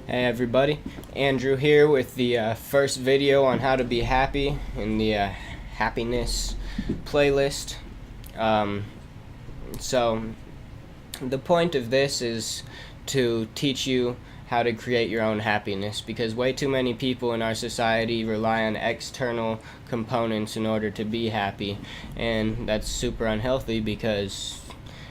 Hey everybody, Andrew here with the first video on how to be happy in the happiness playlist. Um, so the point of this is to teach you how to create your own happiness, because way too many people in our society rely on external components in order to be happy, and that's super unhealthy because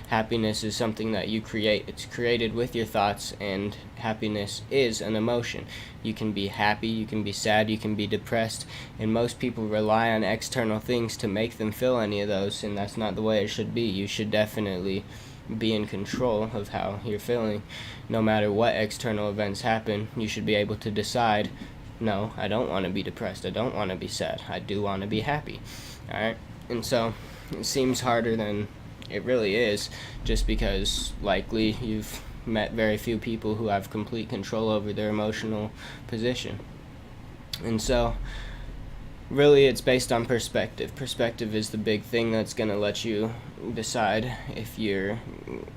happiness is something that you create. It's created with your thoughts, and happiness is an emotion. You can be happy, you can be sad, you can be depressed, and most people rely on external things to make them feel any of those, and that's not the way it should be. You should definitely be in control of how you're feeling. No matter what external events happen, you should be able to decide, no, I don't want to be depressed, I don't want to be sad, I do want to be happy. Alright? And so it seems harder than it really is, just because likely you've met very few people who have complete control over their emotional position. And so really it's based on perspective. Perspective is the big thing that's going to let you decide if you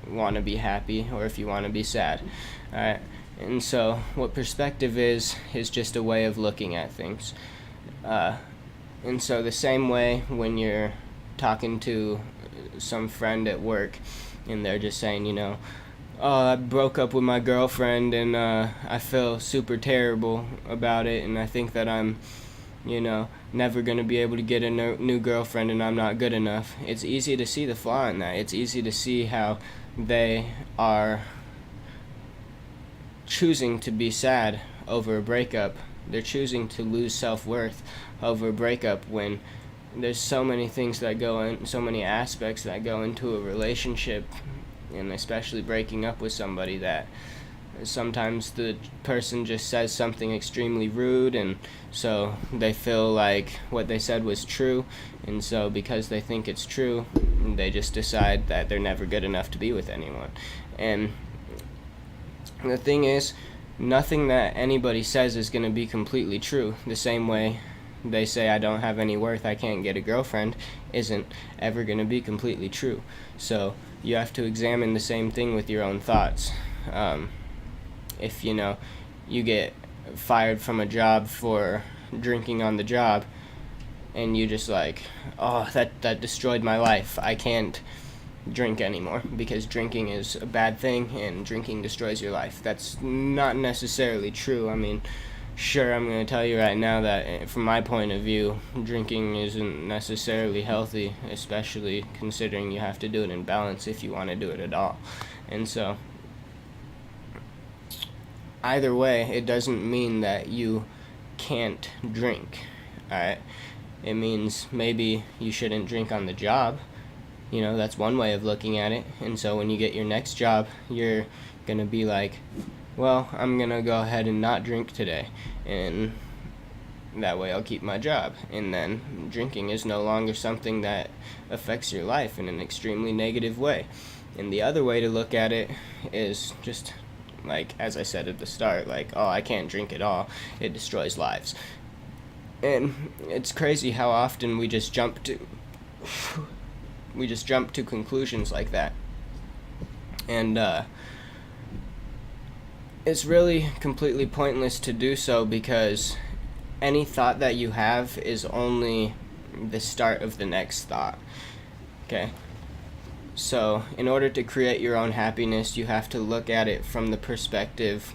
want to be happy or if you want to be sad. Alright? And so what perspective is just a way of looking at things. And so the same way when you're talking to some friend at work and they're just saying, oh, I broke up with my girlfriend and I feel super terrible about it, and I think that I'm never going to be able to get a new girlfriend and I'm not good enough. It's easy to see the flaw in that. It's easy to see how they are choosing to be sad over a breakup. They're choosing to lose self-worth over a breakup when there's so many things that go in, so many aspects that go into a relationship, and especially breaking up with somebody, that sometimes the person just says something extremely rude, and so they feel like what they said was true, and so because they think it's true, they just decide that they're never good enough to be with anyone. And the thing is, nothing that anybody says is going to be completely true. The same way they say I don't have any worth, I can't get a girlfriend, isn't ever going to be completely true. So you have to examine the same thing with your own thoughts. If you get fired from a job for drinking on the job, and you just like, oh, that destroyed my life, I can't drink anymore because drinking is a bad thing and drinking destroys your life. That's not necessarily true. I mean, sure, I'm going to tell you right now that from my point of view, drinking isn't necessarily healthy, especially considering you have to do it in balance if you want to do it at all. And so, either way, it doesn't mean that you can't drink, alright? It means maybe you shouldn't drink on the job. That's one way of looking at it. And so when you get your next job, you're going to be like, well, I'm going to go ahead and not drink today, and that way I'll keep my job. And then drinking is no longer something that affects your life in an extremely negative way. And the other way to look at it is just, like, as I said at the start, like, oh, I can't drink at all, it destroys lives. And it's crazy how often we just jump to conclusions like that. And it's really completely pointless to do so, because any thought that you have is only the start of the next thought. Okay? So, in order to create your own happiness, you have to look at it from the perspective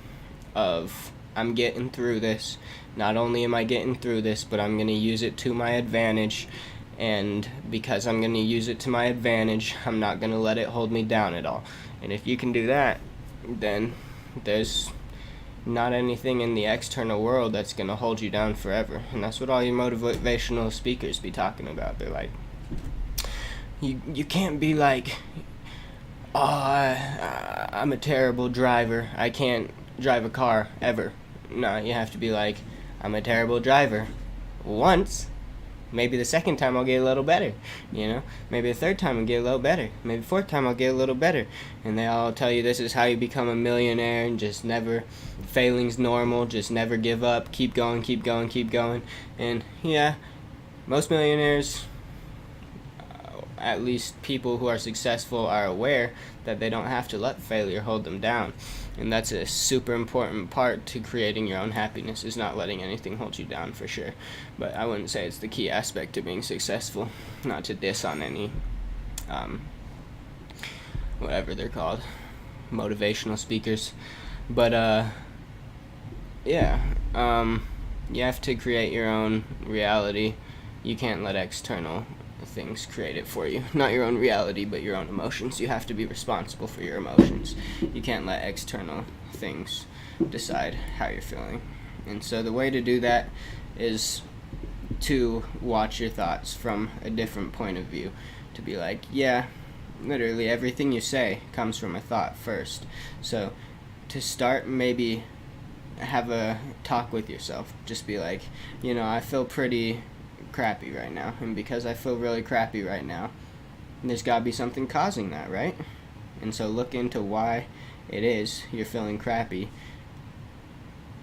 of, I'm getting through this. Not only am I getting through this, but I'm going to use it to my advantage. And because I'm going to use it to my advantage, I'm not going to let it hold me down at all. And if you can do that, then there's not anything in the external world that's going to hold you down forever. And that's what all your motivational speakers be talking about. They're like, you can't be like, oh, I'm a terrible driver, I can't drive a car ever. No, you have to be like, I'm a terrible driver once. Maybe the second time I'll get a little better, Maybe the third time I'll get a little better. Maybe the fourth time I'll get a little better. And they all tell you this is how you become a millionaire, and just never, failing's normal, just never give up, keep going, keep going, keep going. And yeah, most millionaires, at least people who are successful, are aware that they don't have to let failure hold them down. And that's a super important part to creating your own happiness, is not letting anything hold you down, for sure. But I wouldn't say it's the key aspect to being successful. Not to diss on any whatever they're called, motivational speakers. But yeah, you have to create your own reality. You can't let external things create it for you. Not your own reality, but your own emotions. You have to be responsible for your emotions. You can't let external things decide how you're feeling. And so the way to do that is to watch your thoughts from a different point of view. To be like, yeah, literally everything you say comes from a thought first. So to start, maybe have a talk with yourself. Just be like, I feel pretty crappy right now, and because I feel really crappy right now, there's got to be something causing that, right? And so look into why it is you're feeling crappy.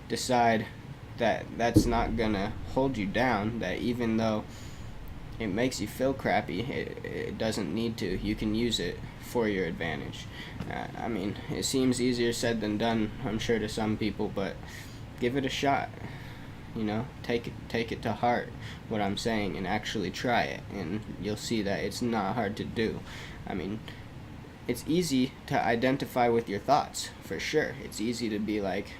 Decide that that's not gonna hold you down, that even though it makes you feel crappy, it doesn't need to. You can use it for your advantage. I mean, it seems easier said than done, I'm sure, to some people, but give it a shot. Take it to heart, what I'm saying, and actually try it, and you'll see that it's not hard to do. I mean, it's easy to identify with your thoughts, for sure. It's easy to be like,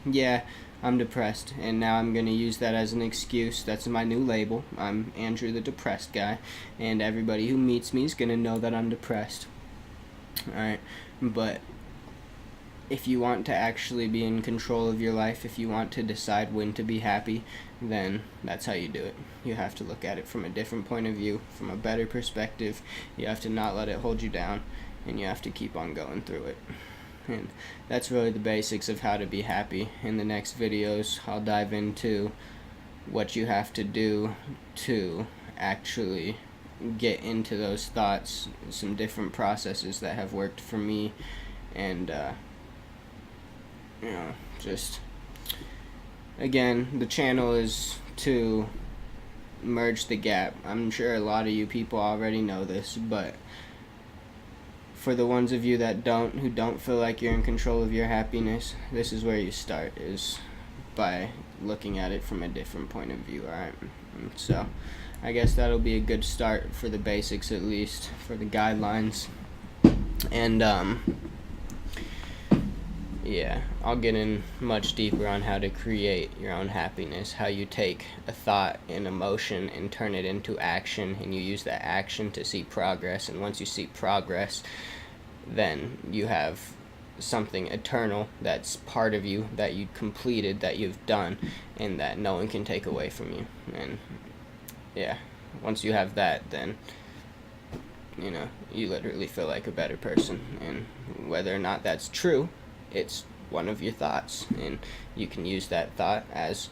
yeah, I'm depressed, and now I'm going to use that as an excuse. That's my new label. I'm Andrew the depressed guy, and everybody who meets me is going to know that I'm depressed. Alright, but if you want to actually be in control of your life, if you want to decide when to be happy, then that's how you do it. You have to look at it from a different point of view, from a better perspective. You have to not let it hold you down, and you have to keep on going through it. And that's really the basics of how to be happy. In the next videos, I'll dive into what you have to do to actually get into those thoughts, some different processes that have worked for me, and just again, the channel is to merge the gap. I'm sure a lot of you people already know this, but for the ones of you that who don't feel like you're in control of your happiness, this is where you start, is by looking at it from a different point of view. Alright, so I guess that'll be a good start for the basics, at least for the guidelines. And yeah, I'll get in much deeper on how to create your own happiness, how you take a thought, an emotion, and turn it into action, and you use that action to see progress, and once you see progress, then you have something eternal that's part of you, that you completed, that you've done, and that no one can take away from you. And yeah, once you have that, then you literally feel like a better person. And whether or not that's true, it's one of your thoughts, and you can use that thought as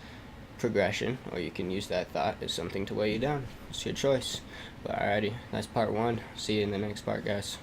progression, or you can use that thought as something to weigh you down. It's your choice. But alrighty, that's part 1. See you in the next part, guys.